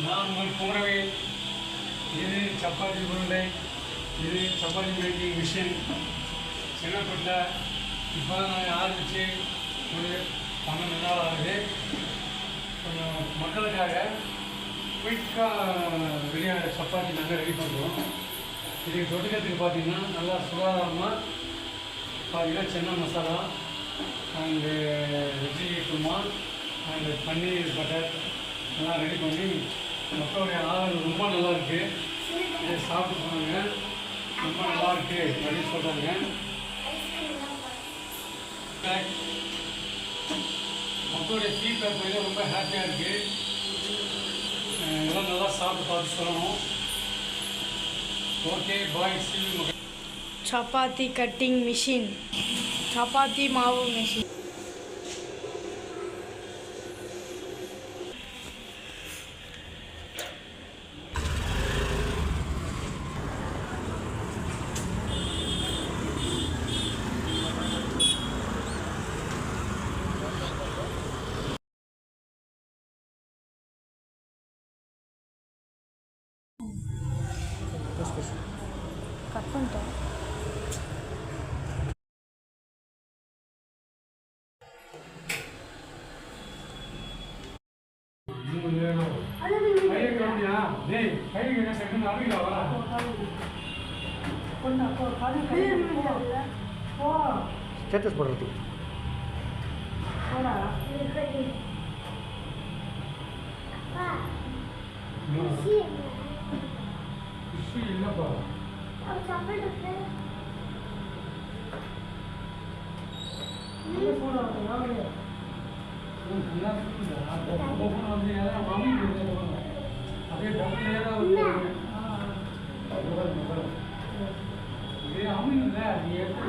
நான் உங்கள் குமரவேல். இது சப்பாத்தி உருண்டை, இது சப்பாத்தி மேக்கிங் மிஷின் சின்னப்பட்ட. இப்போ தான் நாங்கள் ஆரம்பித்து ஒரு 12 நாள் ஆகுது. கொஞ்சம் மக்களுக்காக குயிக்காக ரெடியான சப்பாத்தி நாங்கள் ரெடி பண்ணுறோம். இதுக்கு தொட்டுக்கிறதுக்கு பார்த்திங்கன்னா நல்லா சுகாதாரமாக பார்த்தீங்கன்னா சின்ன masala and veggie kurma and paneer butter எல்லாம் ரெடி பண்ணி மக்களுடைய ஆதரவு ரொம்ப நல்லாயிருக்கு. இதை சாப்பிட்டு போனாங்க, ரொம்ப நல்லாயிருக்கு அப்படின்னு சொல்கிறாங்க. மக்களுடைய ஃபீட்பேக் வந்து ரொம்ப ஹாப்பியாக இருக்குது. எல்லாம் நல்லா சாப்பிட்டு பார்த்து சொல்லணும். Okay bye, C you. Chapati cutting machine, chapati மாவு மிஷின். கட் பண்ணிட்டேன். ஸ்டேட்டஸ் போடுறது இல்லைப்பா. அதே டபுள் இதே அமையும் இல்லை, நீ எப்படி